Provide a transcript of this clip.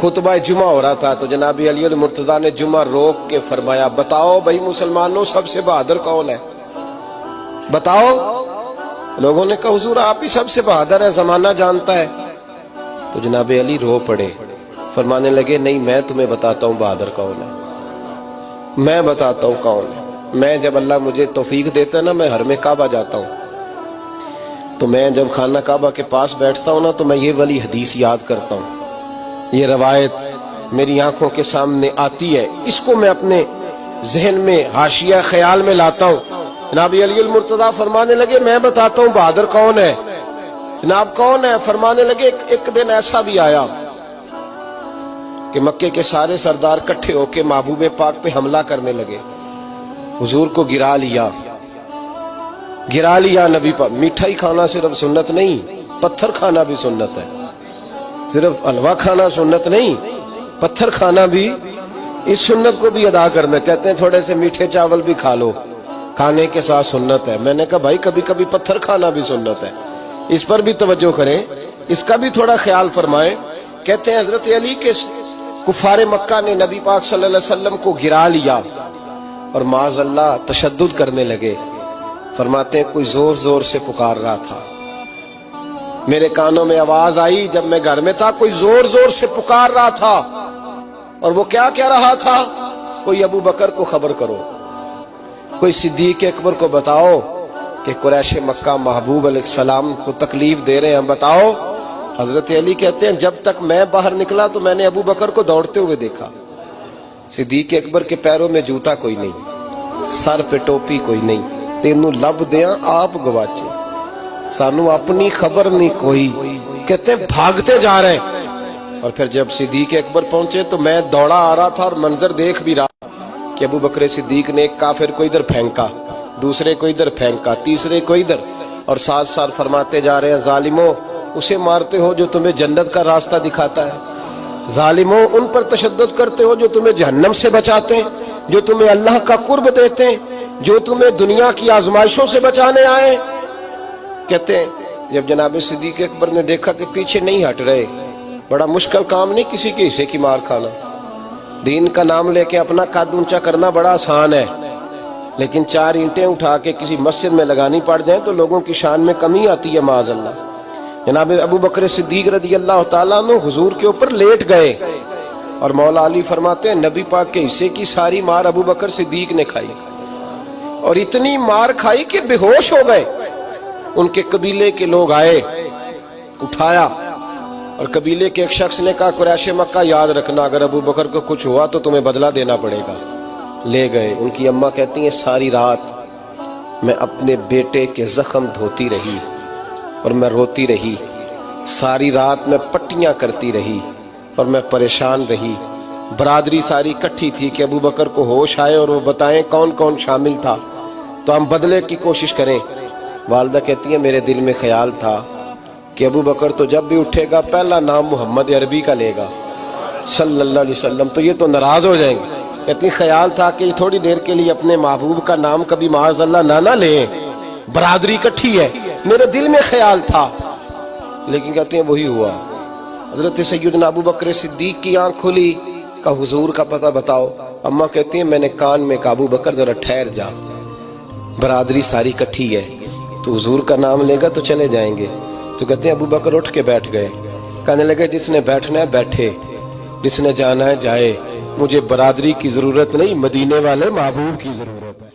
خطبہ جمعہ ہو رہا تھا تو جناب علی المرتضیٰ نے جمعہ روک کے فرمایا بتاؤ بھائی مسلمانوں سب سے بہادر کون ہے؟ بتاؤ۔ لوگوں نے کہا حضور آپ ہی سب سے بہادر ہے، زمانہ جانتا ہے۔ تو جناب علی رو پڑے، فرمانے لگے نہیں میں تمہیں بتاتا ہوں بہادر کون ہے، میں بتاتا ہوں کون ہے۔ میں جب اللہ مجھے توفیق دیتا ہے نا، میں حرم کعبہ جاتا ہوں تو میں جب خانہ کعبہ کے پاس بیٹھتا ہوں نا تو میں یہ والی حدیث یاد کرتا ہوں، یہ روایت میری آنکھوں کے سامنے آتی ہے، اس کو میں اپنے ذہن میں حاشیہ خیال میں لاتا ہوں۔ جناب علی المرتضیٰ فرمانے لگے میں بتاتا ہوں بہادر کون ہے۔ جناب کون ہے؟ فرمانے لگے ایک دن ایسا بھی آیا کہ مکے کے سارے سردار کٹھے ہو کے محبوب پاک پہ حملہ کرنے لگے، حضور کو گرا لیا نبی پاک۔ میٹھائی کھانا صرف سنت نہیں، پتھر کھانا بھی سنت ہے، صرف حلوہ کھانا سنت نہیں، پتھر کھانا بھی اس سنت کو بھی ادا کرنا۔ کہتے ہیں تھوڑے سے میٹھے چاول بھی کھا لو، کھانے کے ساتھ سنت ہے۔ میں نے کہا بھائی کبھی کبھی پتھر کھانا بھی سنت ہے، اس پر بھی توجہ کریں، اس کا بھی تھوڑا خیال فرمائیں۔ کہتے ہیں حضرت علی کے کفار مکہ نے نبی پاک صلی اللہ علیہ وسلم کو گرا لیا اور معاذ اللہ تشدد کرنے لگے۔ فرماتے ہیں کوئی زور زور سے پکار رہا تھا، میرے کانوں میں آواز آئی جب میں گھر میں تھا، کوئی زور زور سے پکار رہا تھا، اور وہ کیا کہہ رہا تھا؟ کوئی ابو بکر کو خبر کرو، کوئی صدیق اکبر کو بتاؤ کہ قریش مکہ محبوب علیہ السلام کو تکلیف دے رہے ہیں، بتاؤ۔ حضرت علی کہتے ہیں جب تک میں باہر نکلا تو میں نے ابو بکر کو دوڑتے ہوئے دیکھا، صدیق اکبر کے پیروں میں جوتا کوئی نہیں، سر پہ ٹوپی کوئی نہیں، تینوں لب دیاں آپ گواچے، سانو اپنی خبر نہیں کوئی۔ کہتے ہیں بھاگتے جا رہے ہیں، اور پھر جب صدیق اکبر پہنچے تو میں دوڑا آ رہا تھا اور منظر دیکھ بھی رہا کہ ابو بکر صدیق نے ایک کافر کو ادھر پھینکا، دوسرے کو ادھر پھینکا، تیسرے کو ادھر، اور ساتھ ساتھ فرماتے جا رہے ہیں ظالموں اسے مارتے ہو جو تمہیں جنت کا راستہ دکھاتا ہے، ظالموں ان پر تشدد کرتے ہو جو تمہیں جہنم سے بچاتے ہیں، جو تمہیں اللہ کا قرب دیتے ہیں، جو تمہیں دنیا کی آزمائشوں سے بچانے آئے۔ کہتے ہیں جب جناب صدیق اکبر نے دیکھا کہ پیچھے نہیں ہٹ رہے، بڑا مشکل کام نہیں کسی کے حصے کی مار کھانا، دین کا نام لے کے اپنا قد اونچا کرنا بڑا آسان ہے، لیکن 4 اینٹیں اٹھا کے کسی مسجد میں لگانی پڑ جائیں تو لوگوں کی شان میں کمی آتی ہے معاذ اللہ۔ جناب ابو بکر صدیق رضی اللہ تعالیٰ عنہ حضور کے اوپر لیٹ گئے، اور مولا علی فرماتے ہیں نبی پاک کے حصے کی ساری مار ابو بکر صدیق نے کھائی، اور اتنی مار کھائی کہ بے ہوش ہو گئے۔ ان کے قبیلے کے لوگ آئے، اٹھایا، اور قبیلے کے ایک شخص نے کہا قریش مکہ یاد رکھنا اگر ابو بکر کو کچھ ہوا تو تمہیں بدلہ دینا پڑے گا۔ لے گئے۔ ان کی اماں کہتی ہیں ساری رات میں اپنے بیٹے کے زخم دھوتی رہی اور میں روتی رہی، ساری رات میں پٹیاں کرتی رہی اور میں پریشان رہی۔ برادری ساری کٹھی تھی کہ ابو بکر کو ہوش آئے اور وہ بتائیں کون کون شامل تھا تو ہم بدلے کی کوشش کریں۔ والدہ کہتی ہیں میرے دل میں خیال تھا کہ ابو بکر تو جب بھی اٹھے گا پہلا نام محمد عربی کا لے گا صلی اللہ علیہ وسلم، تو یہ تو ناراض ہو جائیں گے۔ کہتی خیال تھا کہ تھوڑی دیر کے لیے اپنے محبوب کا نام کبھی معاذ اللہ نہ لیں، برادری کٹھی ہے، میرے دل میں خیال تھا، لیکن کہتے ہیں وہی ہوا۔ حضرت سیدنا ابو بکر صدیق کی آنکھ کھلی، کہا حضور کا پتہ بتاؤ۔ اماں کہتی ہیں میں نے کان میں کہا ابو بکر ذرا ٹھہر جا، برادری ساری کٹھی ہے، تو حضور کا نام لے گا تو چلے جائیں گے۔ تو کہتے ہیں ابو بکر اٹھ کے بیٹھ گئے، کہنے لگے جس نے بیٹھنا ہے بیٹھے، جس نے جانا ہے جائے، مجھے برادری کی ضرورت نہیں، مدینے والے محبوب کی ضرورت ہے۔